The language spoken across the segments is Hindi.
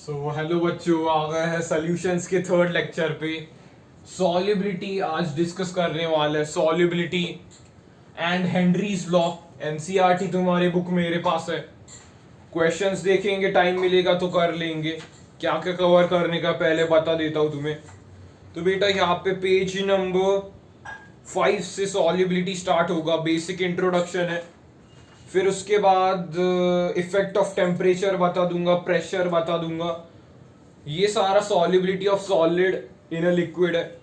हेलो बच्चों, आ गए हैं सॉल्यूशंस के थर्ड लेक्चर पे। सॉल्युबिलिटी आज डिस्कस करने वाले हैं। Solubility and Henry's law. NCERT तुम्हारे बुक मेरे पास है। क्वेश्चंस देखेंगे, टाइम मिलेगा तो कर लेंगे। क्या क्या कवर करने का पहले बता देता हूँ तुम्हें। तो बेटा यहाँ पे पेज नंबर 5 से सॉल्युबिलिटी स्टार्ट होगा। बेसिक इंट्रोडक्शन है। फिर उसके बाद इफेक्ट ऑफ टेम्परेचर बता दूंगा, प्रेशर बता दूंगा। ये सारा solubility of solid in a liquid है।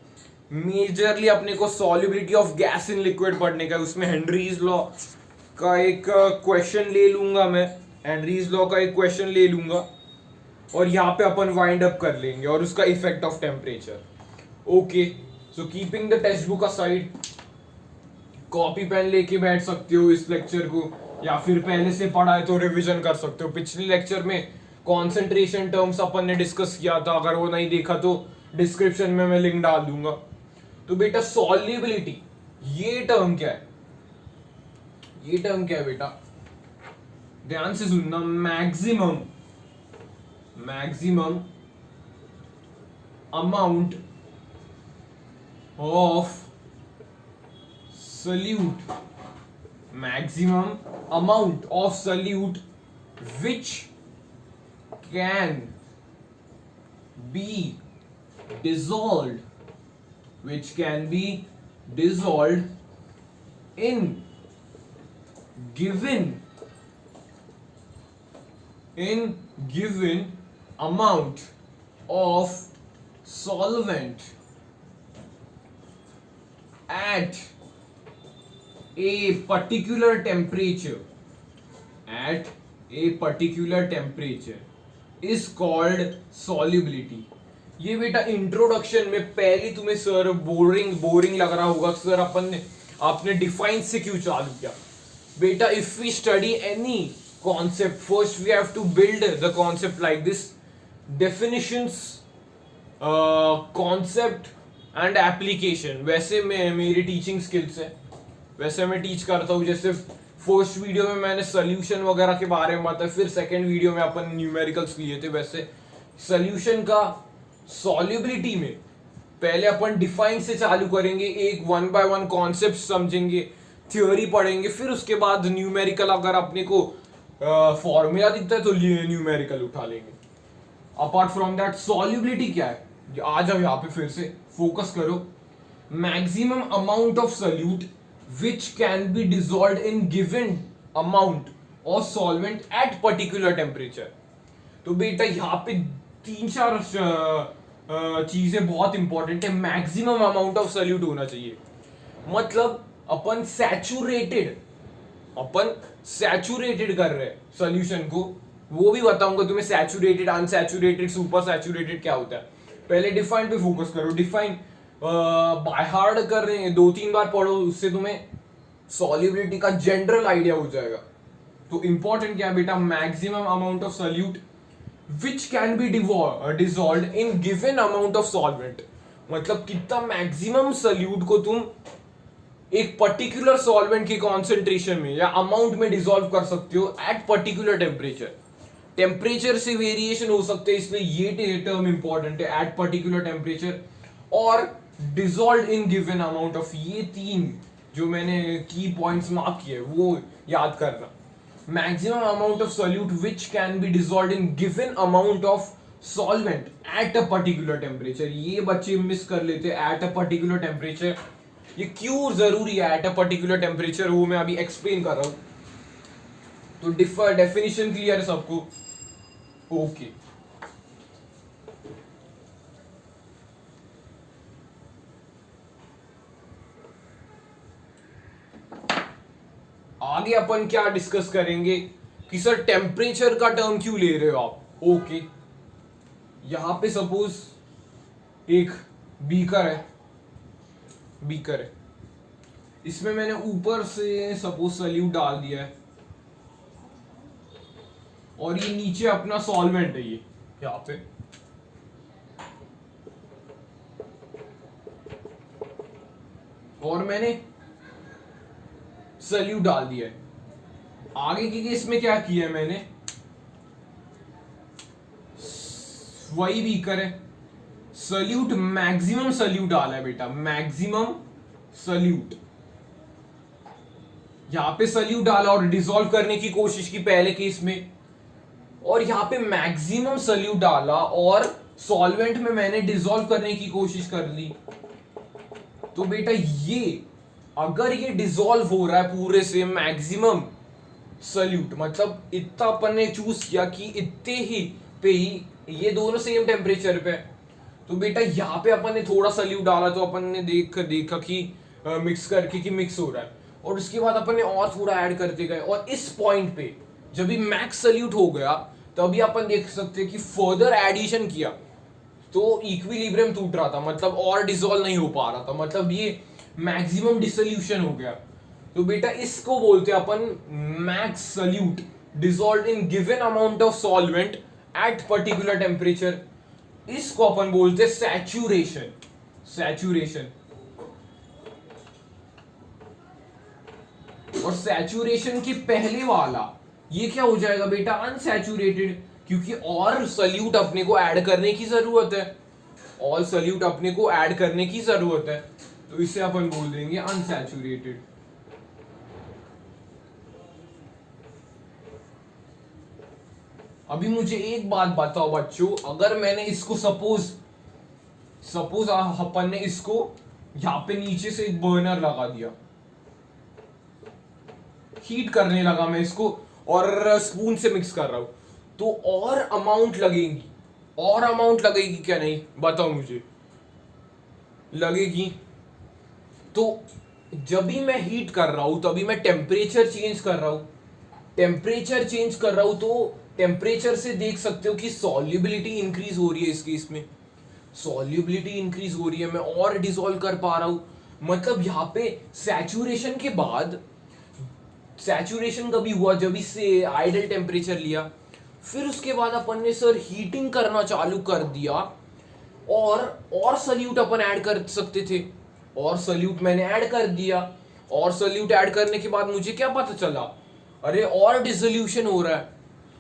मेजरली अपने को solubility of gas in liquid पढ़ने का है। उसमें हेनरीज लॉ का एक क्वेश्चन ले लूंगा मैं। हेनरीज लॉ का एक क्वेश्चन ले लूंगा और यहाँ पे अपन वाइंड अप कर लेंगे और उसका effect of temperature. Okay, so keeping the textbook aside, copy pen लेके बैठ सकते हो इस लेक्चर को, या फिर पहले से पढ़ा है तो रिवीजन कर सकते हो। पिछले लेक्चर में कॉन्सेंट्रेशन टर्म्स अपन ने डिस्कस किया था, अगर वो नहीं देखा तो डिस्क्रिप्शन में मैं लिंक डाल दूंगा। तो बेटा सॉल्युबिलिटी, ये टर्म क्या है? ये टर्म क्या है बेटा? ध्यान से सुनना। Maximum maximum amount of solute, maximum amount of solute which can be dissolved in given amount of solvent at a particular temperature is called solubility। ये बेटा इंट्रोडक्शन में पहले तुम्हें सर बोरिंग लग रहा होगा। सर आपने डिफाइन से क्यों चालू किया? बेटा if we study any concept, first we have to build the concept like this. Definitions, concept and application. वैसे मेरी टीचिंग स्किल्स है, वैसे मैं टीच करता हूँ। जैसे फर्स्ट वीडियो में मैंने सोल्यूशन वगैरह के बारे में बताया, फिर सेकंड वीडियो में अपन न्यूमेरिकल्स लिए थे। वैसे सोल्यूशन का सॉल्युबिलिटी में पहले अपन डिफाइन से चालू करेंगे, एक वन बाय वन कॉन्सेप्ट समझेंगे, थ्योरी पढ़ेंगे, फिर उसके बाद न्यूमेरिकल अगर अपने को फॉर्मूला दिखता है तो न्यूमेरिकल उठा लेंगे। अपार्ट फ्रॉम दैट सॉल्युबिलिटी क्या है? आ जाओ यहाँ पे फिर से फोकस करो। Maximum amount of solute which can be dissolved in given amount of solvent at particular temperature। तो बेटा यहाँ पे तीन चार चीजें बहुत इंपॉर्टेंट है। मैक्सिमम अमाउंट ऑफ सोल्यूट होना चाहिए, मतलब अपन सैचुरेटेड कर रहे हैं सोल्यूशन को। वो भी बताऊंगा तुम्हें, सैचुरेटेड, अनसैचुरेटेड, सुपर सैचुरेटेड क्या होता है। पहले डिफाइन पे फोकस करो। डिफाइन बाय हार्ड कर रहे हैं, 2-3 बार पढ़ो, उससे तुम्हें सॉल्युबिलिटी का जनरल आइडिया हो जाएगा। तो इंपॉर्टेंट क्या है बेटा? Maximum amount of solute which can be dissolved in given amount of solvent. मतलब कितना मैक्सिमम सोल्यूट को तुम एक पर्टिकुलर सॉल्वेंट की कॉन्सेंट्रेशन में या अमाउंट में डिसॉल्व कर सकते हो एट पर्टिकुलर टेम्परेचर। टेम्परेचर से वेरिएशन हो सकते हैं, इसलिए ये टर्म इंपॉर्टेंट है, एट पर्टिकुलर टेम्परेचर और dissolve in given amount of. ये तीन जो मैंने की पॉइंट्स मार्क किए वो याद करना। Maximum amount of solute which can be dissolved in given amount of solvent at a particular temperature. ये बच्चे मिस कर लेते हैं, एट अ पर्टिकुलर टेम्परेचर। ये क्यों जरूरी है एट अ पर्टिकुलर टेम्परेचर, वो मैं अभी एक्सप्लेन कर रहा हूं। तो डेफिनेशन क्लियर है सबको? ओके। आगे अपन क्या डिस्कस करेंगे कि सर टेम्परेचर का टर्म क्यों ले रहे हो आप? ओके, यहां पे सपोज एक बीकर है, इसमें मैंने ऊपर से सपोज सोल्यूट डाल दिया है और ये नीचे अपना सॉल्वेंट है। ये यहाँ पे और मैंने सल्यूट डाल दिया है। आगे के केस में क्या किया है मैंने, वही बीकर है, सल्यूट मैक्सिमम सल्यूट डाला है बेटा, मैक्सिमम सल्यूट, यहां पे सल्यूट डाला और डिसॉल्व करने की कोशिश की पहले केस में, और यहां पे मैक्सिमम सल्यूट डाला और सॉल्वेंट में मैंने डिसॉल्व करने की कोशिश कर ली। तो बेटा ये अगर ये डिसॉल्व हो रहा है पूरे से मैक्सिमम सल्यूट, मतलब इतना अपन ने चूज किया कि इतने ही पे ही ये दोनों सेम टेम्परेचर पे, तो बेटा यहाँ पे अपन ने थोड़ा सल्यूट डाला तो अपन ने देखा कि मिक्स करके कि मिक्स हो रहा है, और उसके बाद अपन ने और थोड़ा ऐड करते गए, और इस पॉइंट पे जब भी मैक्स सल्यूट हो गया तभी अपन देख सकते हैं कि फर्दर एडिशन किया तो इक्विलिब्रियम टूट रहा था, मतलब और डिसॉल्व नहीं हो पा रहा था, मतलब ये मैक्सिमम डिसोल्यूशन हो गया। तो बेटा इसको बोलते हैं अपन max solute dissolve in given amount of solvent at particular temperature, इसको अपन बोलते हैं सैचुरेशन। सैचुरेशन, और सैचुरेशन के पहले वाला ये क्या हो जाएगा बेटा, अनसैचुरेटेड, क्योंकि और सल्यूट अपने को ऐड करने की जरूरत है, और सल्यूट अपने को ऐड करने की जरूरत है, तो इसे अपन बोल देंगे अनसैचुरेटेड। अभी मुझे एक बात बताओ बच्चों, अगर मैंने इसको सपोज अपन ने इसको यहां पे नीचे से एक बर्नर लगा दिया, हीट करने लगा मैं इसको और स्पून से मिक्स कर रहा हूं, तो और अमाउंट लगेगी क्या, नहीं बताओ मुझे, लगेगी। तो जब भी मैं हीट कर रहा हूं तभी मैं टेम्परेचर चेंज कर रहा हूं, तो टेम्परेचर से देख सकते हो कि सॉल्युबिलिटी इंक्रीज हो रही है, इस केस में सॉल्युबिलिटी इंक्रीज हो रही है, मैं और डिसॉल्व कर पा रहा हूं, मतलब यहां पे सैचुरेशन के बाद, सैचुरेशन कभी हुआ जब इससे आइडल टेम्परेचर लिया, फिर उसके बाद अपन ने सर हीटिंग करना चालू कर दिया, और सल्यूट अपन ऐड कर सकते थे, और सल्यूट मैंने ऐड कर दिया, और सल्यूट ऐड करने के बाद मुझे क्या पता चला, अरे और डिसोल्यूशन हो रहा है,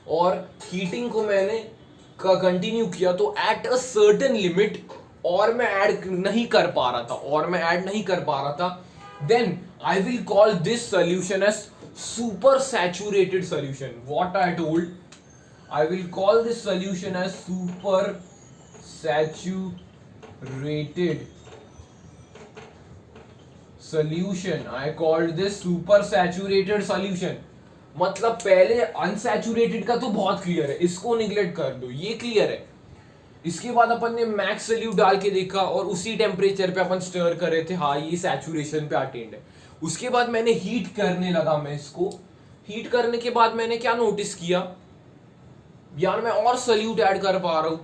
और हीटिंग को मैंने कंटिन्यू किया, तो एट अ सर्टेन लिमिट और मैं ऐड नहीं कर पा रहा था, then I will call this solution as supersaturated solution. What I told, I will call this solution as super saturated solution. I called this super saturated solution. मतलब पहले अनसैचुरेटेड का तो बहुत क्लियर है, इसको निगलेक्ट कर दो, ये क्लियर है। इसके बाद अपन ने मैक्स सल्यूट डाल के देखा और उसी टेम्परेचर पे अपन स्टर कर रहे थे, हाँ ये सैचुरेशन पे अटेंड है। उसके बाद मैंने हीट करने लगा, मैं इसको हीट करने के बाद मैंने क्या नोटिस किया यार, मैं और सल्यूट ऐड कर पा रहा हूँ,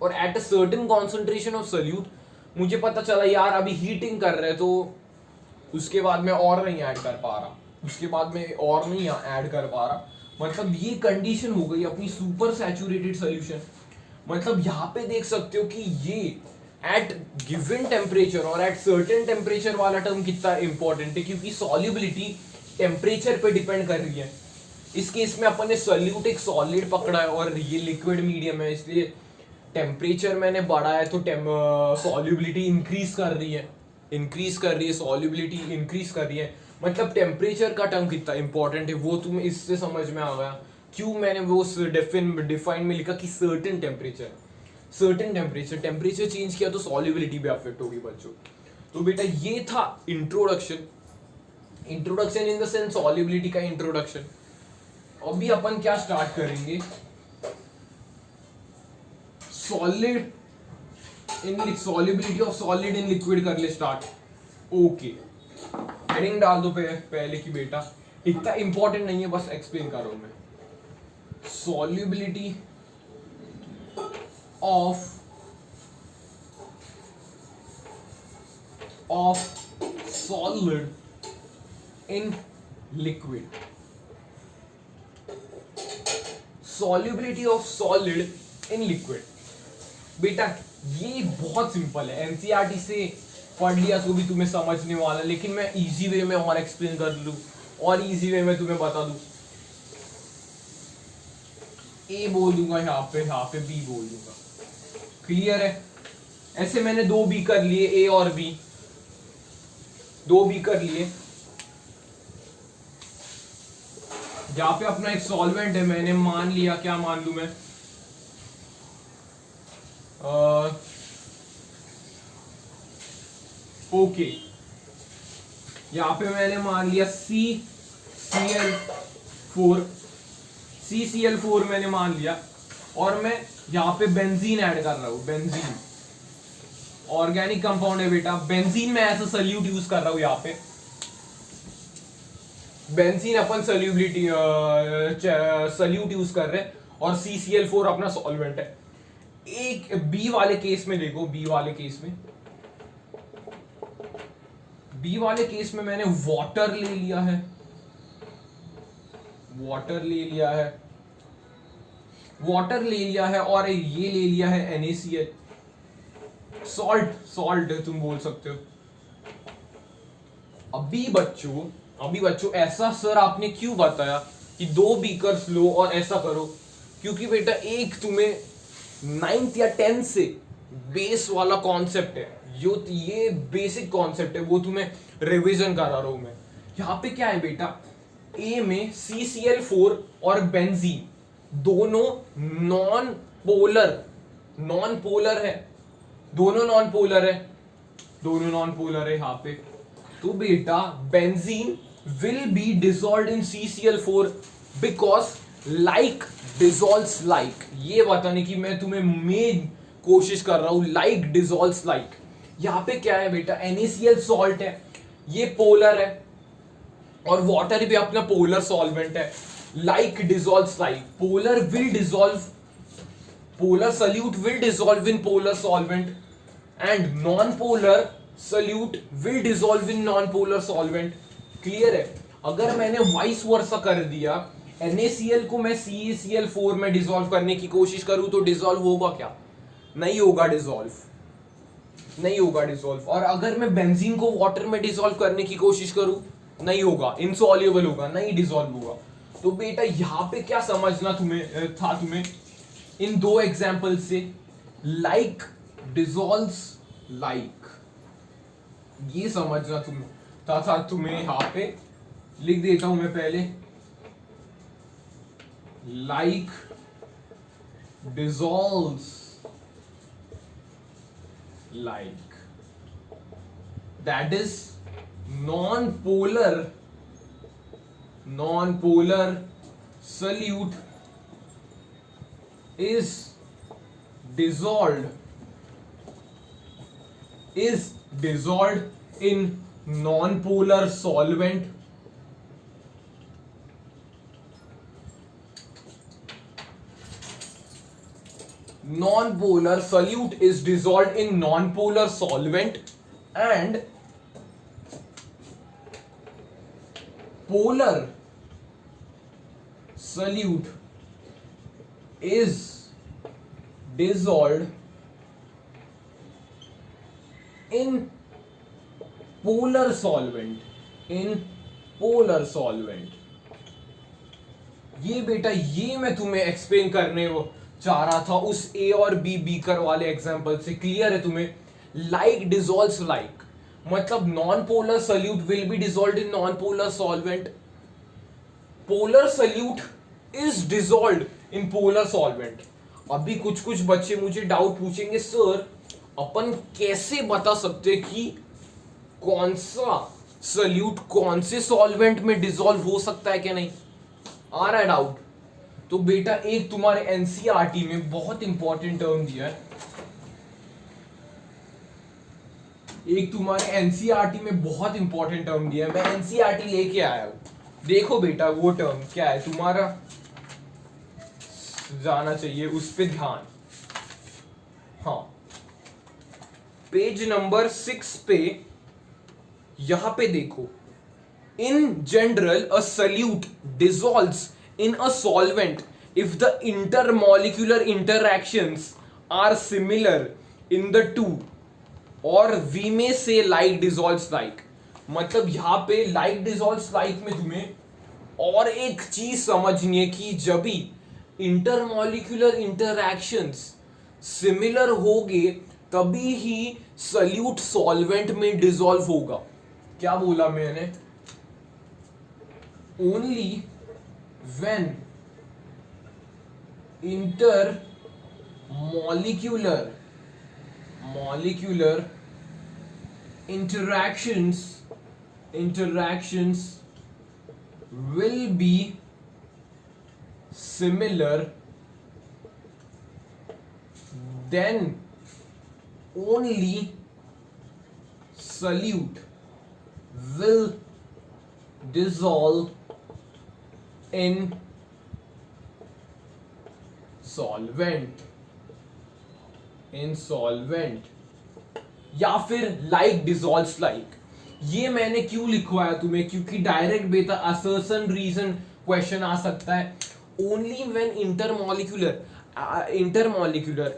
और at a certain concentration of solute मुझे पता चला यार अभी हीटिंग कर रहे, तो उसके बाद मैं और नहीं ऐड कर पा रहा, मतलब ये कंडीशन हो गई अपनी सुपर सैचुरेटेड सॉल्यूशन। मतलब यहाँ पे देख सकते हो कि ये एट गिवन टेम्परेचर और एट सर्टेन टेम्परेचर वाला टर्म कितना इंपॉर्टेंट है, क्योंकि सॉल्युबिलिटी टेम्परेचर पे डिपेंड कर रही है। इस केस में अपन ने सॉल्यूट एक सॉलिड पकड़ा है और ये लिक्विड मीडियम है, इसलिए टेम्परेचर मैंने बढ़ाया तो सॉल्युबिलिटी इंक्रीज कर रही है, सॉल्युबिलिटी इंक्रीज कर रही है। मतलब टेम्परेचर का टर्म कितना इंपॉर्टेंट है वो तुम्हें इससे समझ में आ गया, क्यों मैंने वो डिफाइन में लिखा कि सर्टेन टेम्परेचर चेंज किया तो सॉल्युबिलिटी भी अफेक्ट होगी बच्चों। तो बेटा ये था introduction in the sense solubility का इंट्रोडक्शन। अभी अपन क्या स्टार्ट करेंगे, solubility of solid in liquid कर ले स्टार्ट। ओके, हेडिंग डाल दो पहले की बेटा, इतना इंपॉर्टेंट नहीं है, बस एक्सप्लेन कर रहा हूं मैं। Solubility of solid in liquid, solubility of solid in liquid. बेटा ये बहुत सिंपल है, एनसीईआरटी से पढ़ लिया तो भी तुम्हें समझने वाला, लेकिन मैं इजी वे में और एक्सप्लेन कर लूं और इजी वे में तुम्हें बता दूं। ए बोल दूंगा, यहाँ पे बी बोल दूंगा। क्लियर है? ऐसे मैंने दो बी कर लिए, ए और बी, दो बी कर लिए। यहाँ पे अपना एक सॉल्वेंट है, मैंने मान लिया, क्या मान लू मैं, ओके, यहाँ पे मैंने मान लिया CCl4 मैंने मान लिया, और मैं यहाँ पे बेंजीन ऐड कर रहा हूँ। बेंजीन ऑर्गेनिक कंपाउंड है बेटा, बेंजीन में ऐसा सल्यूट यूज कर रहा हूँ। यहाँ पे बेंजीन अपन सल्यूट यूज कर रहे हैं, और CCl4 अपना सॉल्वेंट है। एक बी वाले केस में देखो, बी वाले केस में मैंने वाटर ले लिया है, वाटर ले लिया है, और ये ले लिया है NaCl, सॉल्ट तुम बोल सकते हो। अभी बच्चों ऐसा सर आपने क्यों बताया कि 2 बीकर्स लो और ऐसा करो? क्योंकि बेटा एक तुम्हें 9th या 10th से बेस वाला कॉन्सेप्ट है, ये बेसिक कॉन्सेप्ट है, वो तुम्हें रिवीजन करा रहा हूं मैं। यहाँ पे क्या है बेटा, ए में CCl4 और बेंजीन दोनों नॉन पोलर है, दोनों नॉन पोलर है यहाँ पे। तो बेटा benzene will be dissolved in CCl4 because like dissolves like. ये बताने की मैं तुम्हें मेन कोशिश कर रहा हूं, लाइक डिसॉल्व्स लाइक। यहाँ पे क्या है बेटा, NaCl सॉल्ट है, ये पोलर है, और वाटर भी अपना पोलर सॉल्वेंट है। Like dissolves like, polar solute will dissolve in polar solvent, and non polar solute will dissolve in non polar solvent. Clear है? अगर मैंने वाइस वर्सा कर दिया, NaCl को मैं CCl4 में डिसॉल्व करने की कोशिश करूं तो डिसॉल्व होगा क्या? नहीं होगा डिसॉल्व। और अगर मैं बेंजीन को वाटर में डिसॉल्व करने की कोशिश करूं, नहीं होगा, इनसॉल्युबल होगा, नहीं डिसॉल्व होगा। तो बेटा यहां पे क्या समझना तुम्हें इन दो एग्जांपल से, लाइक डिसॉल्व्स लाइक, ये समझना तुम्हें यहां पे लिख देता हूं मैं पहले, like dissolves like, that is non-polar solute is dissolved in non-polar solvent non-polar solute is dissolved in non-polar solvent, and polar solute is dissolved in polar solvent, ये बेटा ये मैं तुम्हें एक्सप्लेन करने चाह रहा था उस ए और बी बीकर वाले एग्जांपल से। क्लियर है तुम्हें? लाइक डिसॉल्व्स लाइक मतलब non polar solute will be dissolved in non polar solvent, polar solute is dissolved in polar solvent. अभी कुछ बच्चे मुझे डाउट पूछेंगे, सर अपन कैसे बता सकते कि कौन सा सल्यूट कौन से सॉल्वेंट में डिसॉल्व हो सकता है क्या नहीं? आ रहा है डाउट? तो बेटा एक तुम्हारे एनसीईआरटी में बहुत इंपॉर्टेंट टर्म दिया है, मैं एनसीईआरटी लेके आया हूं। देखो बेटा वो टर्म क्या है, तुम्हारा जाना चाहिए उस पे ध्यान। हाँ, पेज नंबर 6 पे यहां पे देखो, in general a solute dissolves in a solvent if the intermolecular interactions are similar in the two, or we may say like dissolves like। मतलब यहां पे like dissolves like में तुम्हें और एक चीज समझनी है कि जब भी इंटरमॉलिक्यूलर इंटरैक्शंस सिमिलर होगे तभी ही सल्यूट सॉल्वेंट में डिसॉल्व होगा। क्या बोला मैंने? Only when molecular interactions will be similar, then only solute will dissolve in solvent या फिर लाइक डिसॉल्व्स लाइक। ये मैंने क्यों लिखवाया तुम्हें? क्योंकि डायरेक्ट बेटा असर्शन रीजन क्वेश्चन आ सकता है। ओनली व्हेन इंटरमॉलिक्यूलर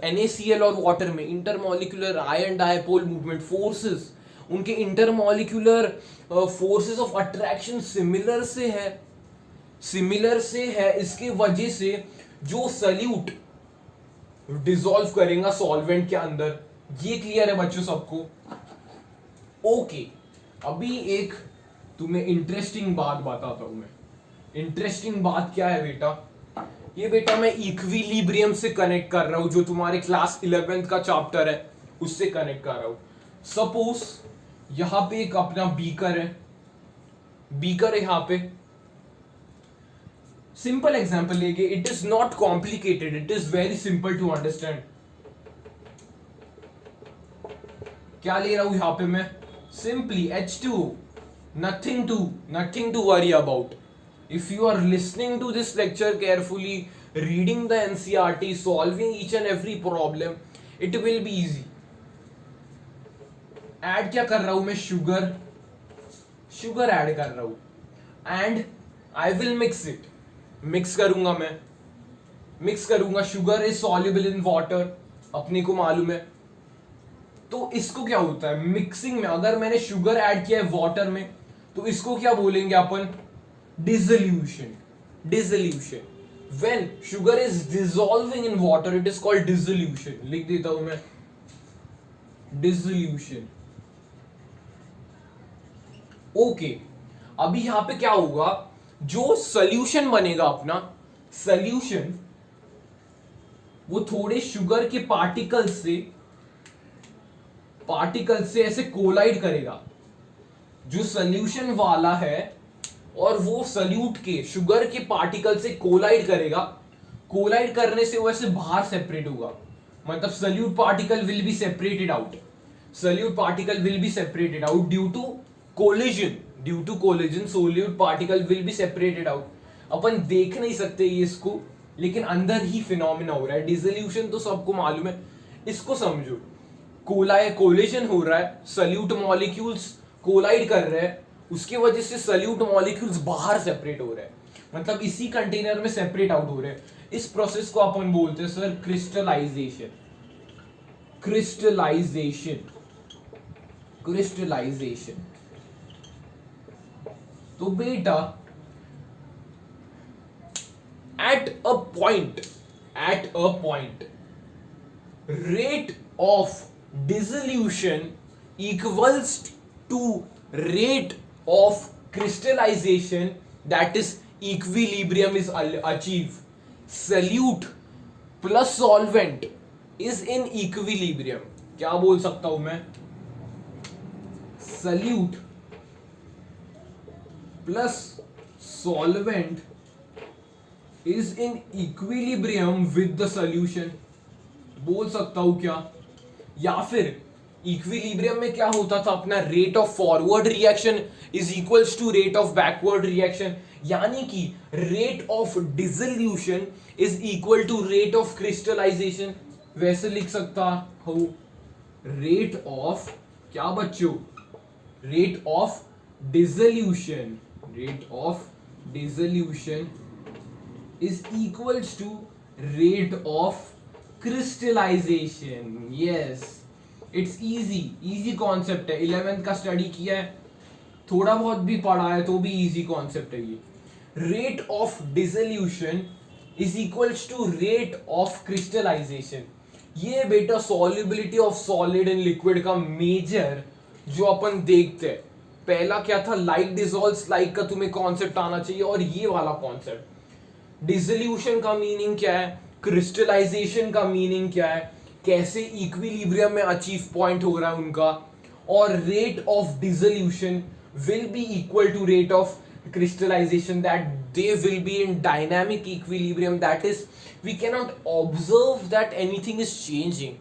NaCl और वाटर में intermolecular ion dipole movement forces, उनके intermolecular forces of attraction similar से है, इसके वजह से जो सल्यूट डिसॉल्व करेगा सॉल्वेंट के अंदर। ये क्लियर है बच्चों सबको? ओके, अभी एक तुम्हें इंटरेस्टिंग बात बताता हूं मैं। इंटरेस्टिंग बात क्या है बेटा? ये बेटा मैं इक्विलिब्रियम से कनेक्ट कर रहा हूं, जो तुम्हारे क्लास 11th का चैप्टर है उससे कनेक्ट कर रहा हूं। सपोज यहां पे एक अपना बीकर है यहां पे। सिंपल एग्जांपल लेंगे, it is not complicated, it is very simple to understand. क्या ले रहा हूं यहां पे मैं? Simply H2O, nothing to worry about. If you are listening to this lecture carefully, reading the NCERT, solving each and every problem, it will be easy. Add क्या कर रहा हूं मैं? शुगर ऐड कर रहा हूं, एंड आई विल मिक्स करूंगा। Sugar is soluble in water, अपने को मालूम है। तो इसको क्या होता है मिक्सिंग में? अगर मैंने शुगर ऐड किया है वाटर में, तो इसको क्या बोलेंगे अपन? Dissolution. When sugar is dissolving in water, it is called dissolution. लिख देता हूं मैं, डिसोल्यूशन। ओके, अभी यहां पे क्या होगा? जो सॉल्यूशन बनेगा अपना सॉल्यूशन, वो थोड़े शुगर के पार्टिकल से ऐसे कोलाइड करेगा, जो सॉल्यूशन वाला है, और वो सल्यूट के शुगर के पार्टिकल से कोलाइड करेगा। कोलाइड करने से वो ऐसे बाहर सेपरेट होगा, मतलब solute particle will be separated out due to collision solute particle will be separated out. अपन देख नहीं सकते ये इसको, लेकिन अंदर ही फिनोमेना हो रहा है। डिसोल्यूशन तो सबको मालूम है, इसको समझो। कोलिजन हो रहा है, सल्यूट मॉलिक्यूल्स कोलाइड कर रहे हैं, उसकी वजह से सल्यूट मॉलिक्यूल्स बाहर सेपरेट हो रहे हैं, मतलब इसी कंटेनर में सेपरेट आउट हो रहे हैं। इस प्रोसेस को अपन बोलते हैं सर क्रिस्टलाइजेशन। तो बेटा at a point rate of dissolution equals to rate of crystallization, that is equilibrium is achieved. Solute plus solvent is in equilibrium. क्या बोल सकता हूं मैं? solute plus solvent is in equilibrium with the solution. बोल सकता हूं क्या? या फिर इक्विलिब्रियम में क्या होता था अपना? Rate of forward reaction is equals to rate of backward reaction, यानी कि rate of dissolution is equal to rate of crystallization. वैसे लिख सकता हूं, रेट ऑफ क्या बच्चों? Rate of dissolution is equals to rate of crystallization. Yes, it's easy concept है। 11th का स्टडी किया है, थोड़ा बहुत भी पढ़ा है, तो भी easy concept है ये। Rate of dissolution is equals to rate of crystallization. ये बेटा solubility of solid in liquid का मेजर जो अपन देखते हैं। पहला क्या था, लाइक डिसॉल्व्स लाइक का तुम्हें कॉन्सेप्ट आना चाहिए, और ये वाला कॉन्सेप्ट डिसोल्यूशन का मीनिंग क्या है, क्रिस्टलाइजेशन का मीनिंग क्या है, कैसे इक्विलिब्रियम में अचीव पॉइंट हो रहा है उनका, और rate of dissolution will be equal to rate of crystallization, that they will be in dynamic equilibrium, that is we cannot observe that anything is changing,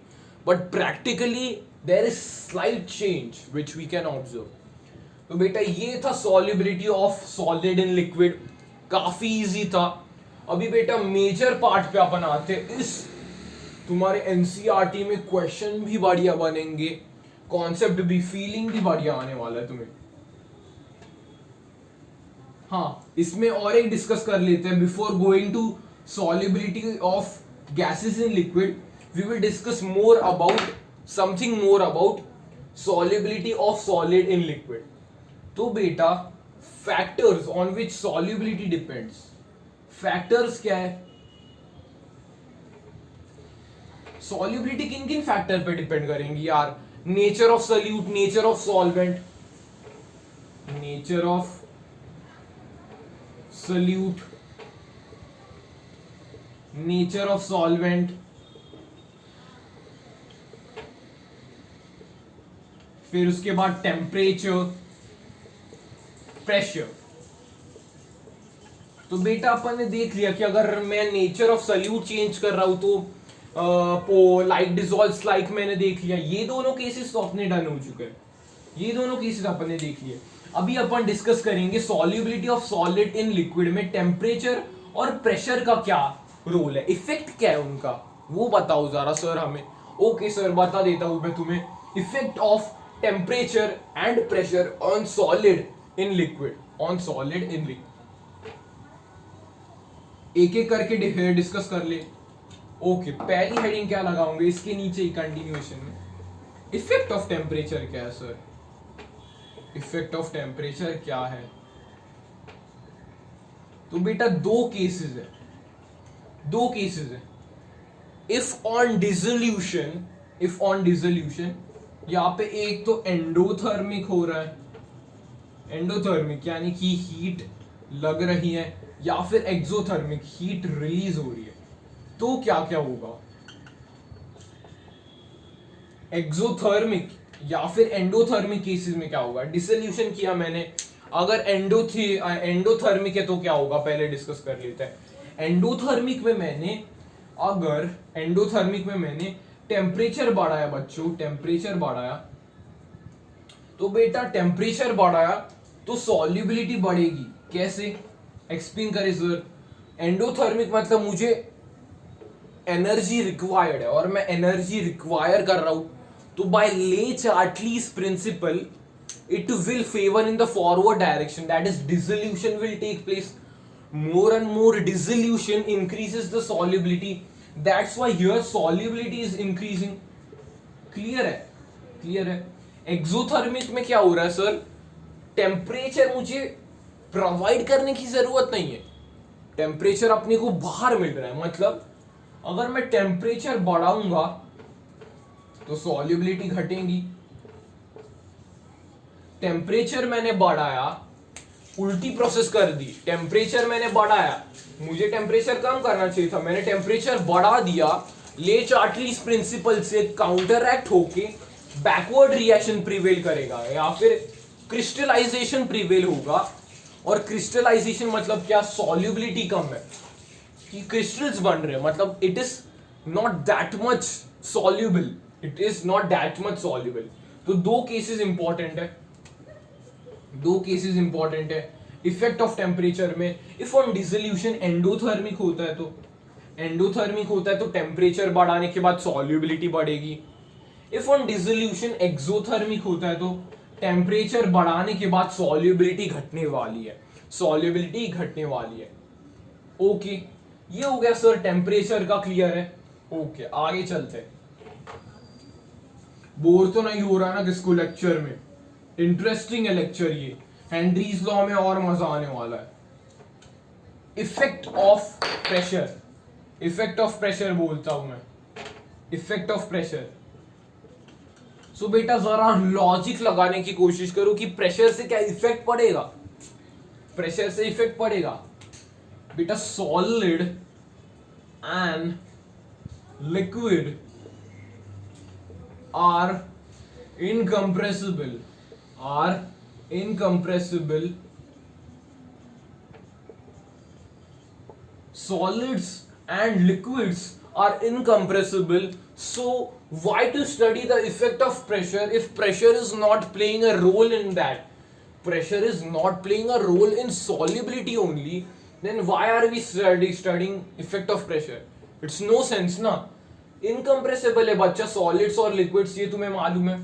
but practically there is slight change which we can observe. तो बेटा ये था solubility of solid in liquid, काफी इजी था। अभी बेटा मेजर पार्ट पे अपन आते हैं। इस तुम्हारे एनसीईआरटी में क्वेश्चन भी बढ़िया बनेंगे, कॉन्सेप्ट भी, फीलिंग भी बढ़िया आने वाला है तुम्हें। हाँ, इसमें और एक डिस्कस कर लेते हैं before going to solubility of gases in liquid. We will discuss more about something more about solubility of solid in liquid. तो बेटा factors on which solubility depends, factors क्या है, सॉल्युबिलिटी किन किन फैक्टर पे डिपेंड करेंगी यार, nature of solute, nature of solvent, nature of solute, nature of solvent, फिर उसके बाद टेम्परेचर, प्रेशर। तो बेटा अपन ने देख लिया कि अगर मैं नेचर ऑफ सल्यूट चेंज कर रहा हूं तो लाइक डिसॉल्व्स लाइक मैंने देख लिया। ये दोनों केसेस तो अपने डन हो चुके हैं, ये दोनों केसेस अपन ने देख लिए। अभी अपन डिस्कस करेंगे solubility of solid in liquid में टेम्परेचर और प्रेशर का क्या रोल है, इफेक्ट क्या है उनका, वो बताओ जरा सर हमें। ओके सर, बता देता हूं मैं तुम्हें। Effect of temperature and pressure on solid in liquid, on solid in liquid, एक एक करके डिस्कस कर ले। ओके, पहली हेडिंग क्या लगाऊंगे इसके नीचे ही कंटिन्यूएशन में, इफेक्ट ऑफ टेम्परेचर क्या है सर, इफेक्ट ऑफ टेम्परेचर क्या है। तो बेटा दो केसेस है, दो केसेस है। If on dissolution, if on dissolution, यहां पे एक तो एंडोथर्मिक हो रहा है, एंडोथर्मिक यानी कि हीट लग रही है, या फिर एक्सोथर्मिक हीट रिलीज हो रही है। तो क्या क्या होगा, एक्सोथर्मिक या फिर एंडोथर्मिक केसेस में क्या होगा, डिसोल्यूशन किया मैंने, अगर एंडोथर्मिक है तो क्या होगा पहले डिस्कस कर लेते हैं। एंडोथर्मिक में मैंने, अगर एंडोथर्मिक में मैंने टेम्परेचर बढ़ाया बच्चों, टेम्परेचर बढ़ाया, तो बेटा टेम्परेचर बढ़ाया तो सॉल्युबिलिटी बढ़ेगी। कैसे, एक्सप्लेन करे सर। एंडोथर्मिक मतलब मुझे एनर्जी रिक्वायर्ड है और मैं एनर्जी रिक्वायर कर रहा हूं, तो by Le Chatelier's principle it will favor in the forward direction, that is dissolution will take place. More and more dissolution increases the solubility, that's why here solubility is increasing. Clear है, क्लियर है। एक्सोथर्मिक में क्या हो रहा है सर, टेम्परेचर मुझे प्रोवाइड करने की जरूरत नहीं है, टेम्परेचर अपने को बाहर मिल रहा है। मतलब अगर मैं टेम्परेचर बढ़ाऊंगा तो सॉल्युबिलिटी घटेगी। टेम्परेचर मैंने बढ़ाया, उल्टी प्रोसेस कर दी, टेम्परेचर मैंने बढ़ाया, मुझे टेम्परेचर कम करना चाहिए था, मैंने टेम्परेचर बढ़ा दिया, ले-चार्टली's प्रिंसिपल से काउंटरएक्ट होके बैकवर्ड रिएक्शन प्रिवेल करेगा या फिर क्रिस्टलाइजेशन प्रिवेल होगा। और क्रिस्टलाइजेशन मतलब क्या, सॉल्युबिलिटी कम है कि क्रिस्टल्स बन रहे हैं, मतलब it is not that much soluble, it is not that much soluble. तो दो केसेस इंपॉर्टेंट है, दो केसेस इंपॉर्टेंट है इफेक्ट ऑफ टेम्परेचर में। इफ ऑन डिसोल्यूशन एंडोथर्मिक होता है तो, एंडोथर्मिक होता है तो टेम्परेचर बढ़ाने के बाद सॉल्युबिलिटी बढ़ेगी। इफ ऑन डिसोल्यूशन एक्सोथर्मिक होता है तो टेम्परेचर बढ़ाने के बाद सॉल्युबिलिटी घटने वाली है, सॉल्युबिलिटी घटने वाली है। ओके, ये हो गया सर टेम्परेचर का, क्लियर है। ओके, आगे चलते हैं। बोर तो नहीं हो रहा ना किसको लेक्चर में, इंटरेस्टिंग है लेक्चर ये, हेनरीज लॉ में और मजा आने वाला है। Effect of pressure, effect of pressure बोलता हूं मैं, इफेक्ट ऑफ प्रेशर। सो बेटा जरा लॉजिक लगाने की कोशिश करो कि प्रेशर से क्या इफेक्ट पड़ेगा, प्रेशर से इफेक्ट पड़ेगा। बेटा solid and liquid are incompressible, solids and liquids are incompressible. So why to study the effect of pressure if pressure is not playing a role in that? Pressure is not playing a role in solubility only, then why are we studying effect of pressure? It's no sense ना। incompressible है बच्चा, solids और liquids ये तुम्हें मालूम है।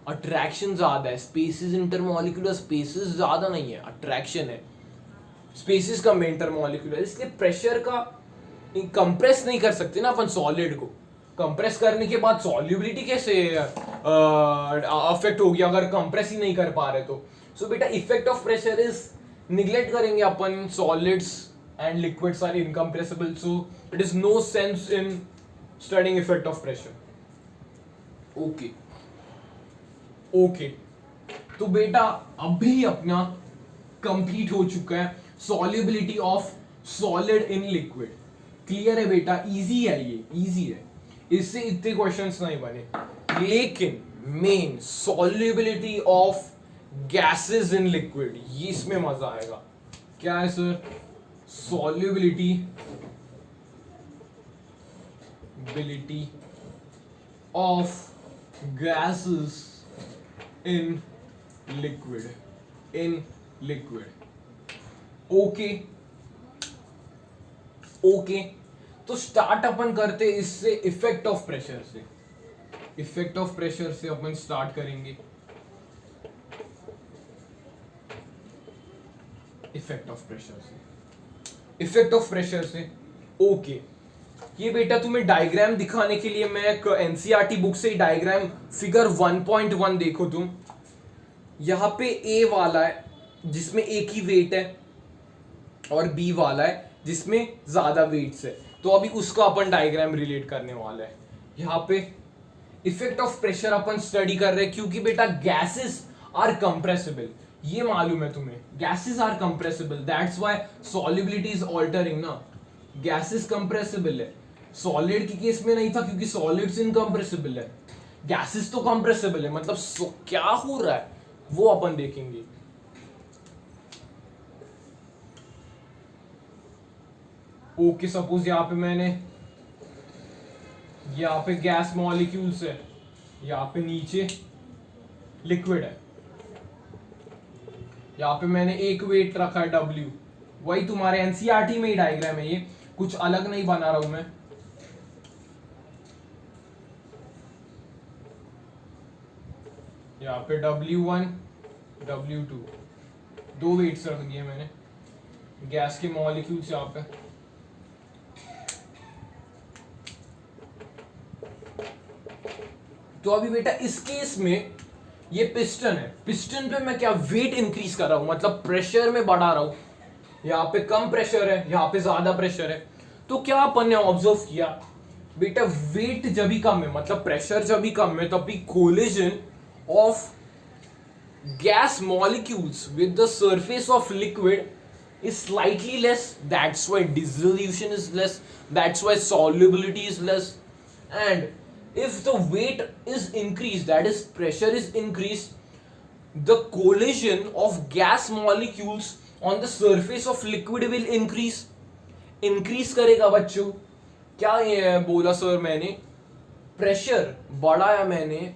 अट्रैक्शन ज्यादा है, स्पेसिस इंटरमॉलिक्यूलर स्पेसिस ज्यादा नहीं है, अट्रैक्शन है, स्पेसिस कम है इंटरमॉलिक्यूलर, इसलिए प्रेशर का कंप्रेस नहीं कर सकते ना अपन सॉलिड को। कंप्रेस करने के बाद सॉल्युबिलिटी कैसे अफेक्ट होगी अगर कंप्रेस ही नहीं कर पा रहे तो। सो बेटा effect of pressure is neglect करेंगे अपन, solids and liquids are incompressible, so it is no sense in studying effect of pressure. Okay तो बेटा अभी अपना कंप्लीट हो चुका है solubility of solid in liquid. Clear है बेटा, इजी है, ये इजी है, इससे इतने क्वेश्चंस नहीं बने। लेकिन main solubility of gases in liquid, ये इसमें मजा आएगा। क्या है sir? Solubility of gases in liquid, okay तो स्टार्ट अपन करते इससे इफेक्ट ऑफ प्रेशर से। इफेक्ट ऑफ प्रेशर से अपन स्टार्ट करेंगे। इफेक्ट ऑफ प्रेशर से ओके। ये बेटा तुम्हें डायग्राम दिखाने के लिए मैं एक एनसीईआरटी बुक से डायग्राम फिगर 1.1 देखो तुम। यहां पे ए वाला है जिसमें एक ही वेट है और बी वाला है जिसमें ज्यादा वेट्स है, तो अभी उसका अपन डायग्राम रिलेट करने वाला है। यहाँ पे effect of pressure upon study कर रहे हैं क्योंकि बेटा गैसेस आर कंप्रेसिबल, ये मालूम है तुम्हें, gases are compressible, that's why solubility is altering ना। गैसेस कंप्रेसिबल है, सॉलिड के केस में नहीं था क्योंकि सॉलिड्स इनकंप्रेसिबल है, गैसेस तो कंप्रेसिबल है, मतलब क्या हो रहा है वो अपन देखेंगे। ओके सपोज यहाँ पे गैस मॉलिक्यूल्स है, यहाँ पे नीचे लिक्विड है, यहाँ पे मैंने एक वेट रखा है W, वही तुम्हारे एनसीईआरटी में ही डायग्राम है, ये कुछ अलग नहीं बना रहा हूं मैं। यहाँ पे W1 W2 दो वेट्स रख दिए मैंने, गैस के मॉलिक्यूल्स यहाँ पे। तो अभी बेटा इस केस में ये पिस्टन है, पिस्टन पे मैं क्या वेट इंक्रीज कर रहा हूं, मतलब प्रेशर में बढ़ा रहा हूं। यहाँ पे कम प्रेशर है, यहाँ पे ज्यादा प्रेशर है, तो क्या अपन ने ऑब्जर्व किया बेटा, वेट जब भी कम है मतलब प्रेशर जब भी कम है तभी collision of gas molecules with the surface of liquid is slightly less, that's why dissolution is less, that's why solubility is less. And if the weight is increased, that is pressure is increased, the collision of gas molecules on the surface of liquid will increase करेगा बच्चों। क्या ये बोला सर मैंने, प्रेशर बढ़ाया मैंने,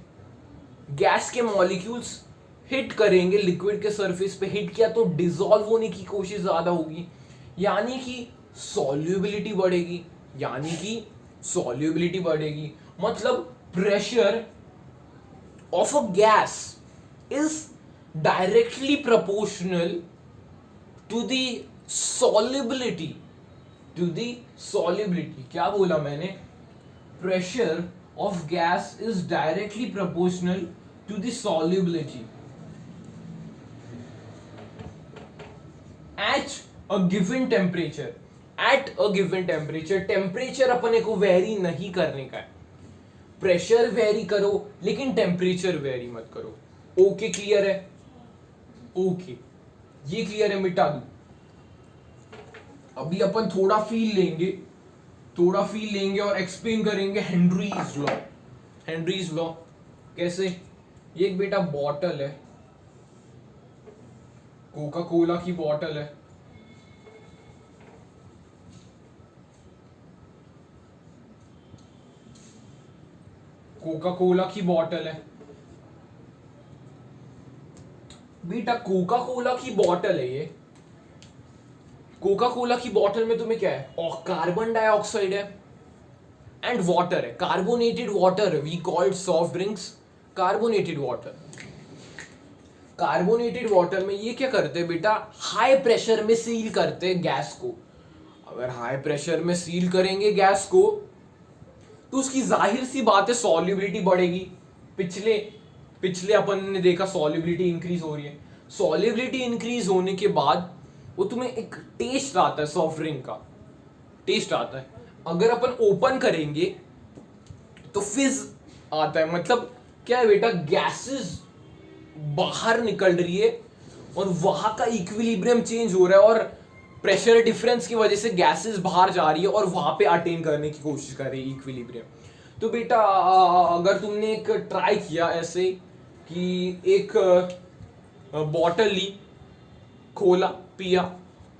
गैस के मॉलिक्यूल्स हिट करेंगे, लिक्विड के सरफेस पे हिट किया तो डिसॉल्व होने की कोशिश ज्यादा होगी, यानी कि सॉल्युबिलिटी बढ़ेगी, मतलब pressure of a gas is directly proportional to the solubility, क्या बोला मैंने, pressure of gas is directly proportional to the solubility at a given temperature, at a given temperature, temperature अपने को वेरी नहीं करने का है, प्रेशर वेरी करो लेकिन टेम्परेचर वेरी मत करो। ओके क्लियर है? ओके ये क्लियर है, मिटा दू। अभी अपन थोड़ा फील लेंगे और एक्सप्लेन करेंगे हेनरीज लॉ। हेनरीज लॉ कैसे? ये एक बेटा बॉटल है, कोका कोला की बॉटल है, कोका कोला की बॉटल है बेटा, कोका कोला की बॉटल है ये। कोका कोला की बॉटल में तुम्हें क्या है? और कार्बन डाइऑक्साइड है एंड वाटर है, carbonated water. We called soft drinks carbonated water. Carbonated water में ये क्या करते हैं बेटा? हाई प्रेशर में सील करते हैं गैस को। अगर हाई प्रेशर में सील करेंगे गैस को तो उसकी जाहिर सी बात है सॉल्युबिलिटी बढ़ेगी। पिछले अपन ने देखा सॉल्युबिलिटी इंक्रीज हो रही है। सॉल्युबिलिटी इंक्रीज होने के बाद वो तुम्हें एक टेस्ट आता है, सॉफ्ट ड्रिंक का टेस्ट आता है। अगर अपन ओपन करेंगे तो फिज आता है। मतलब क्या है बेटा? गैसेस बाहर निकल रही है और वहां का इक्विलिब्रियम चेंज हो रहा है और प्रेशर डिफरेंस की वजह से गैसेस बाहर जा रही है और वहां पे अटेन करने की कोशिश कर रही है इक्विलिब्रियम। तो बेटा अगर तुमने एक ट्राई किया ऐसे कि एक बॉटल ली, खोला, पिया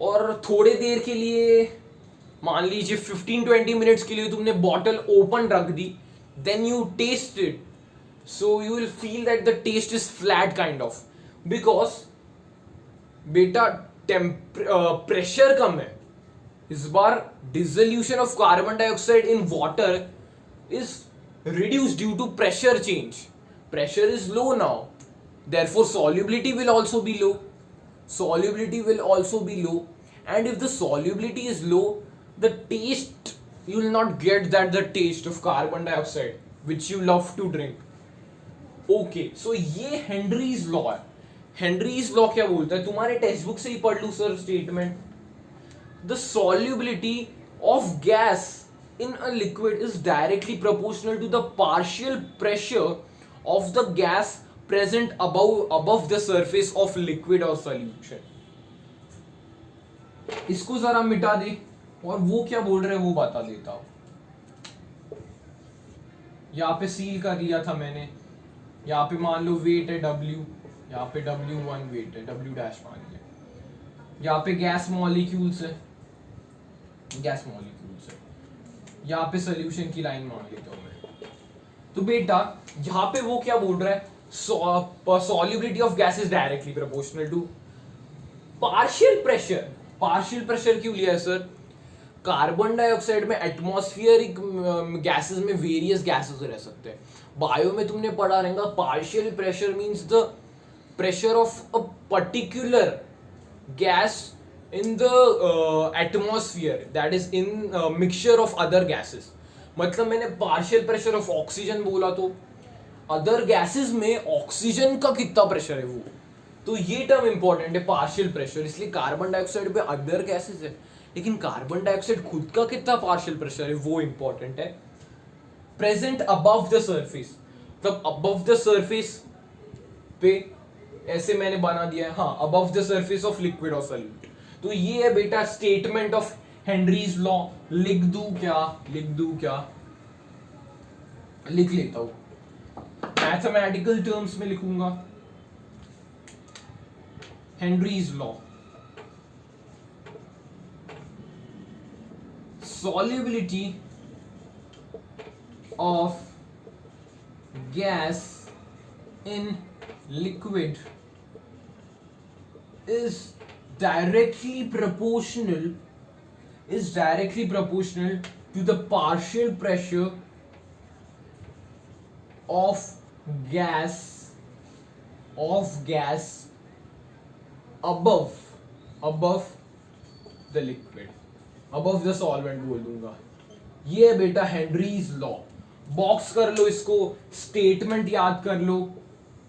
और थोड़े देर के लिए, मान लीजिए 15-20 मिनट्स के लिए तुमने बॉटल ओपन रख दी, then you taste it, so you will feel that the taste is flat kind of, because बेटा प्रेशर कम है इस बार। Dissolution of carbon dioxide in water is reduced due to pressure change. Pressure is low now, therefore solubility will also be low. And if the solubility is low, the taste, you will not get the taste of carbon dioxide which you love to drink. Okay, so ये हेनरीज लॉ है। हेनरीज लॉ क्या बोलता है? तुम्हारे टेक्स्ट बुक से ही पढ़ लू sir statement. The solubility of gas in a liquid is directly proportional to the partial pressure of the gas present above the surface of liquid or solution. इसको जरा मिटा दे और वो क्या बोल रहे हैं वो बता देता हूं। यहां पे सील कर लिया था मैंने, यहां पे मान लो वेट है W, यहां पे W1 वेट है, W डैश मान लिया। यहां पे गैस मॉलिक्यूल्स है, यहाँ पे सोल्यूशन की लाइन मान लेता हूं मैं। तो बेटा यहाँ पे वो क्या बोल रहा है? Solubility of gas is directly proportional to partial pressure. Partial pressure क्यों लिया है सर? कार्बन डाइऑक्साइड में एटमॉस्फेरिक गैसेस में वेरियस गैसेस रह सकते हैं। बायो में तुमने पढ़ा रहेगा partial pressure means the pressure of a particular gas in the atmosphere, that is in mixture of other gases. मतलब मैंने पार्शियल प्रेशर ऑफ ऑक्सीजन बोला तो अदर गैसेस में ऑक्सीजन का कितना प्रेशर है वो, तो ये टर्म इंपॉर्टेंट है पार्शियल प्रेशर। इसलिए कार्बन डाइऑक्साइड पे अदर गैसेस है लेकिन कार्बन डाइऑक्साइड खुद का कितना पार्शियल प्रेशर है वो इंपॉर्टेंट है। प्रेजेंट अबव द सरफेस, मतलब अबव द सरफेस पे ऐसे मैंने बना दिया है, हाँ, above the surface of liquid और सॉल्यूट। तो ये है बेटा स्टेटमेंट ऑफ हेनरीज लॉ। लिख दूं क्या? लिख लेता हूं, मैथमेटिकल टर्म्स में लिखूंगा। Henry's law, solubility of gas in liquid is directly proportional to the partial pressure of gas above the liquid, above the solvent बोल दूंगा। ये है बेटा हेनरीज लॉ। बॉक्स कर लो इसको, स्टेटमेंट याद कर लो,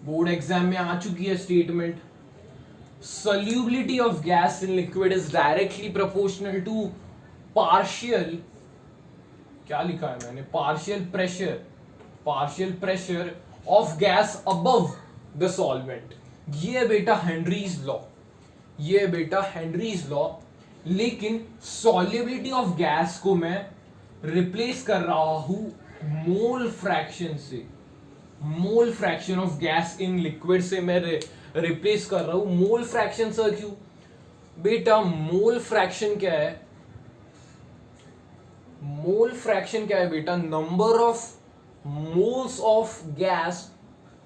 बोर्ड एग्जाम में आ चुकी है statement. solubility of gas in liquid is directly proportional to partial, क्या लिखा है मैंने, partial pressure of gas above the solvent. ये है बेटा हेनरीज लॉ, लेकिन सॉल्युबिलिटी ऑफ गैस को मैं रिप्लेस कर रहा हूं मोल fraction of gas in liquid से मैं रिप्लेस कर रहा हूं मोल फ्रैक्शन। सर क्यों बेटा? मोल फ्रैक्शन क्या है बेटा? Number of moles of gas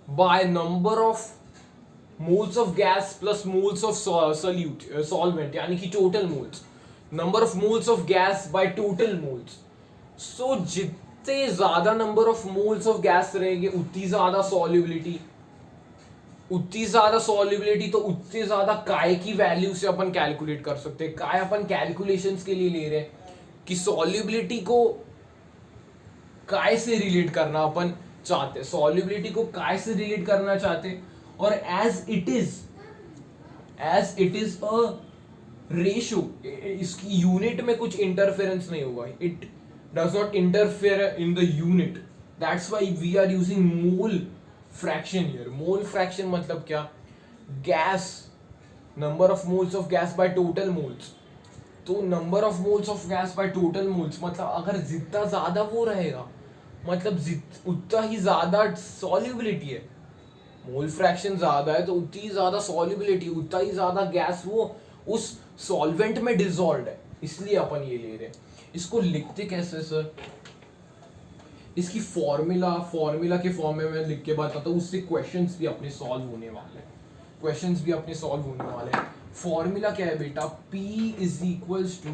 by number of moles of gas plus moles of solvent, यानी कि total moles, number of moles of gas by total moles. So जितने ज्यादा number of moles of gas रहेंगे उतनी ज्यादा सॉल्युबिलिटी, तो उतनी ज्यादा काय की वैल्यू से अपन कैलकुलेट कर सकते हैं। काय अपन कैलकुलेशंस के लिए ले रहे हैं कि सॉल्युबिलिटी को काय से रिलेट करना अपन चाहते हैं, और as it is a ratio, इसकी यूनिट में कुछ इंटरफेरेंस नहीं होगा, it does not interfere in the unit, that's why we are using mole fraction here. Mole fraction मतलब क्या? Gas, number of moles of gas by total moles. तो number of moles of gas by total moles मतलब अगर जितना ज्यादा वो रहेगा मतलब उतना ही ज्यादा सॉल्युबिलिटी है। मोल फ्रैक्शन ज्यादा है तो उतनी ज्यादा सॉल्युबिलिटी, उतना ही ज्यादा गैस वो उस सॉल्वेंट में डिसॉल्व्ड है, इसलिए अपन ये ले रहे हैं। इसको लिखते कैसे सर? इसकी फॉर्मूला के फॉर्म में मैं लिख के बताता हूँ, उससे क्वेश्चंस भी अपने सॉल्व होने वाले हैं। फॉर्मूला क्या है बेटा? P is equals to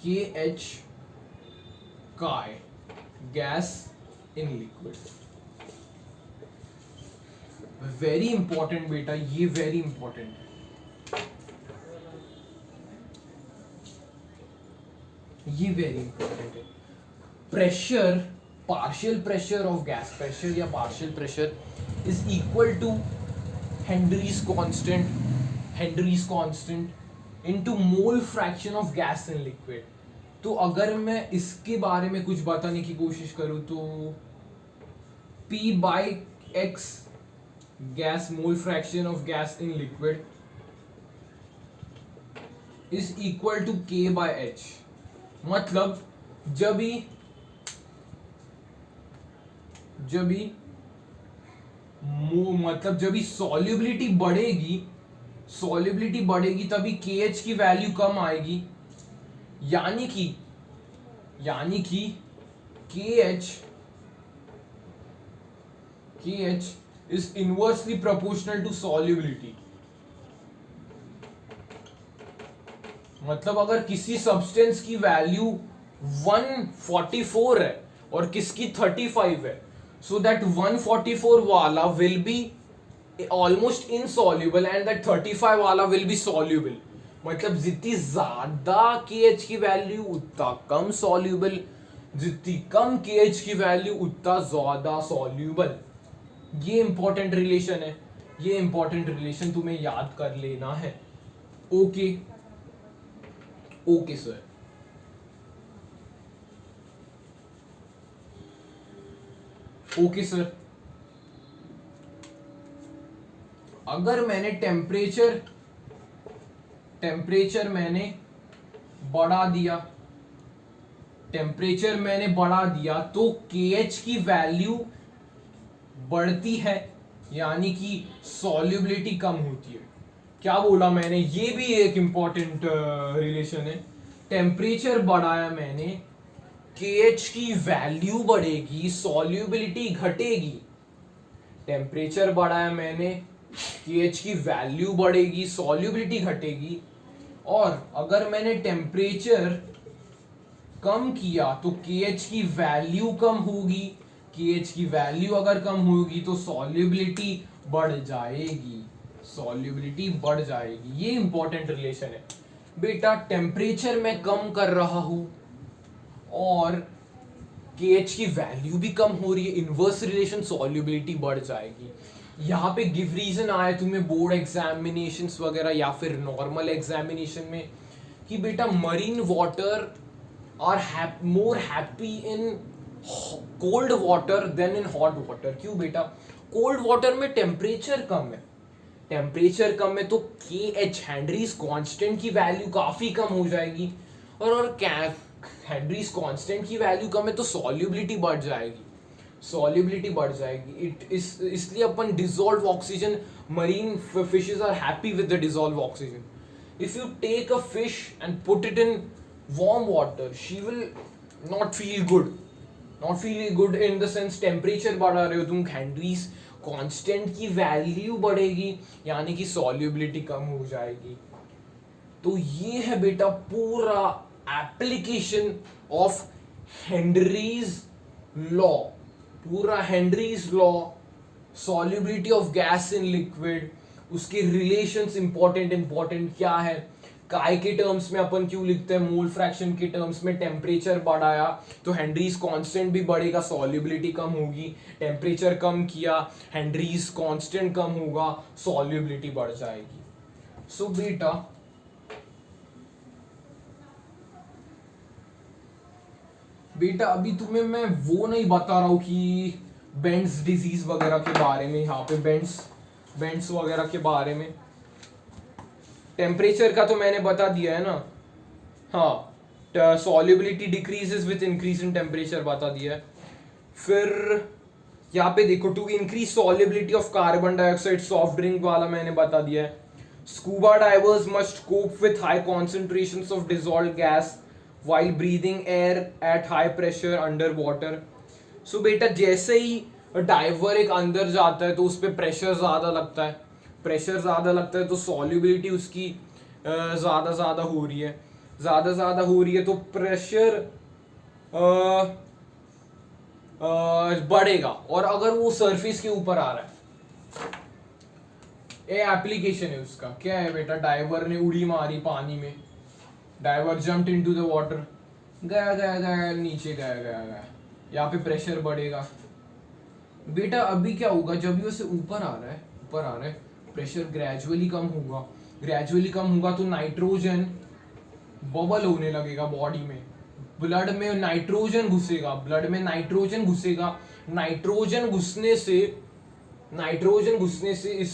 KH chi gas in liquid. Very important बेटा, ये वेरी इंपॉर्टेंट है। Pressure, partial pressure of gas, pressure या partial pressure is equal to Henry's constant into mole fraction of gas in liquid. तो अगर मैं इसके बारे में कुछ बताने की कोशिश करूं तो P by X gas, mole fraction of gas in liquid is equal to K by H। मतलब जब भी सॉल्युबिलिटी बढ़ेगी तभी KH की वैल्यू कम आएगी, यानी कि KH is inversely proportional to solubility। मतलब अगर किसी सब्सटेंस की वैल्यू 144 है और किसकी 35 है, so that 144 वाला will be almost insoluble and that 35 वाला will be soluble। मतलब जितनी ज्यादा KH की वैल्यू उतना कम सॉल्यूबल, जितनी कम KH की वैल्यू उतना ज्यादा सॉल्यूबल। ये इंपॉर्टेंट रिलेशन तुम्हें याद कर लेना है। Okay sir. अगर मैंने टेम्परेचर मैंने बढ़ा दिया तो KH की वैल्यू बढ़ती है, यानी कि सॉल्युबिलिटी कम होती है। क्या बोला मैंने? ये भी एक इंपॉर्टेंट रिलेशन है। टेम्परेचर बढ़ाया मैंने, KH की वैल्यू बढ़ेगी, सॉल्युबिलिटी घटेगी। टेम्परेचर बढ़ाया मैंने, KH की वैल्यू बढ़ेगी, सॉल्युबिलिटी घटेगी। और अगर मैंने टेम्परेचर कम किया तो KH की वैल्यू कम होगी। KH की वैल्यू अगर कम होगी तो सॉल्युबिलिटी बढ़ जाएगी। ये इंपॉर्टेंट रिलेशन है बेटा। टेम्परेचर मैं कम कर रहा हूं और KH की वैल्यू भी कम हो रही है, इनवर्स रिलेशन, सॉल्युबिलिटी बढ़ जाएगी। यहाँ पे गिव रीजन आया तुम्हें बोर्ड एग्जामिनेशंस वगैरह या फिर नॉर्मल एग्जामिनेशन में कि बेटा marine water are more happy in cold water than in hot water. क्यों बेटा? कोल्ड वाटर में टेम्परेचर कम है, टेम्परेचर कम है तो के एच हेनरीज कांस्टेंट की वैल्यू काफी कम हो जाएगी, और हेनरीज कांस्टेंट की वैल्यू कम है तो सॉल्युबिलिटी बढ़ जाएगी, सॉल्युबिलिटी बढ़ जाएगी। इसलिए अपन dissolve oxygen, marine fishes are happy with the dissolve oxygen. If you take a fish and put it in warm water, she will not feel good, not feel good in the sense temperature बढ़ा रहे हो तुम, हेनरीज कांस्टेंट की वैल्यू बढ़ेगी, यानी कि सॉल्युबिलिटी कम हो जाएगी। तो ये है बेटा पूरा एप्लीकेशन ऑफ हेनरीज लॉ, पूरा Henry's law, solubility of gas in liquid, उसके रिलेशंस इंपॉर्टेंट क्या है, काय के टर्म्स में अपन क्यों लिखते हैं, मोल फ्रैक्शन के टर्म्स में टेम्परेचर बढ़ाया तो हेनरीज कांस्टेंट भी बढ़ेगा, सॉल्युबिलिटी कम होगी, टेम्परेचर कम किया हेनरीज कांस्टेंट कम होगा, सॉल्युबिलिटी बढ़ जाएगी। सो बेटा अभी तुम्हें मैं वो नहीं बता रहा हूं कि बेंड्स डिजीज वगैरह के बारे में, यहाँ पे बेंड्स वगैरह के बारे में। टेम्परेचर का तो मैंने बता दिया है ना, हाँ, solubility decreases with increase in temperature बता दिया है। फिर यहाँ पे देखो, to increase solubility of carbon dioxide, soft drink वाला मैंने बता दिया है। Scuba divers must cope with high concentrations of dissolved gas while breathing air at high pressure under water। So बेटा जैसे ही डाइवर एक अंदर जाता है तो उस पर प्रेशर ज़्यादा लगता है, प्रेशर ज़्यादा लगता है तो सॉल्युबिलिटी उसकी ज़्यादा हो रही है, ज़्यादा हो रही है तो प्रेशर बढ़ेगा। और अगर वो सरफेस के ऊपर आ रहा है, ये एप्लीकेशन है उसका, क्या है बेटा, डाइवर ने उड़ी मारी पानी में, diver jumped into the water, गया नीचे गया, यहाँ पे प्रेशर बढ़ेगा। बेटा अभी क्या होगा, जब ये से ऊपर आ रहा है प्रेशर ग्रेजुअली कम होगा तो नाइट्रोजन बबल होने लगेगा बॉडी में, ब्लड में नाइट्रोजन घुसेगा, नाइट्रोजन घुसने से इस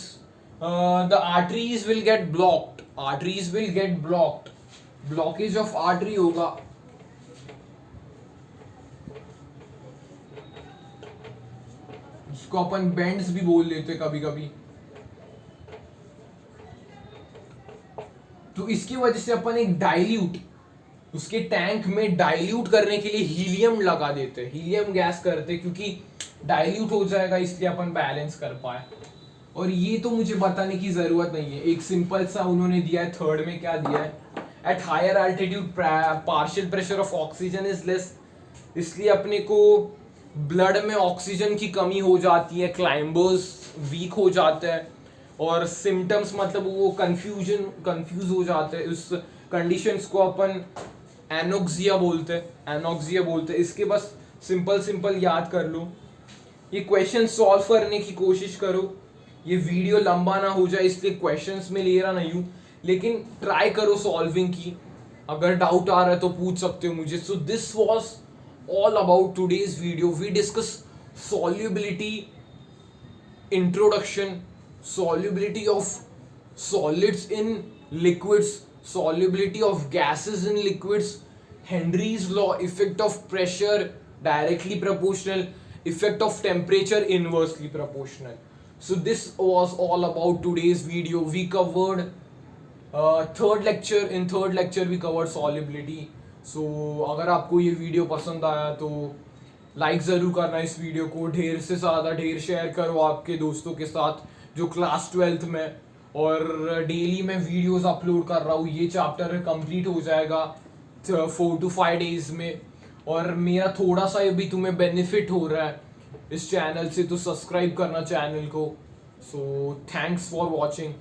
the arteries will get blocked, blockage of artery होगा, जिसको अपन बेंड्स भी बोल लेते कभी कभी। तो इसकी वजह से अपन एक डाइल्यूट, उसके टैंक में डाइल्यूट करने के लिए हीलियम लगा देते, हीलियम गैस करते, क्योंकि डाइल्यूट हो जाएगा इसलिए अपन बैलेंस कर पाए। और ये तो मुझे बताने की जरूरत नहीं है, एक सिंपल सा उन्होंने दिया है, थर्ड में क्या दिया है, at higher altitude partial pressure of oxygen is less, इसलिए अपने को ब्लड में ऑक्सीजन की कमी हो जाती है, क्लाइंबर्स वीक हो जाते हैं, और सिम्टम्स मतलब वो कंफ्यूज हो जाते हैं, उस कंडीशंस को अपन एनोक्सिया बोलते हैं। इसके बस सिंपल याद कर लो, ये क्वेश्चन सॉल्व करने की कोशिश करो, ये वीडियो लंबा ना हो जाए इसलिए क्वेश्चंस में ले रहा नहीं हूँ, लेकिन ट्राई करो सॉल्विंग की, अगर डाउट आ रहा है तो पूछ सकते हो मुझे। So this was all about today's video, we discuss solubility introduction, solubility of solids in liquids, solubility of gases in liquids, Henry's law, effect of pressure directly proportional, effect of temperature inversely proportional. So this was all about today's video. We covered third lecture we covered solubility. So अगर आपको ये वीडियो पसंद आया तो लाइक ज़रूर करना इस वीडियो को, ढेर से ज़्यादा ढेर शेयर करो आपके दोस्तों के साथ जो क्लास 12th में, और डेली मैं वीडियोस अपलोड कर रहा हूँ, ये चैप्टर कंप्लीट हो जाएगा 4 to 5 डेज में, और मेरा थोड़ा सा भी तुम्हें बेनिफिट हो रहा है इस चैनल से तो सब्सक्राइब करना चैनल को। So thanks for watching.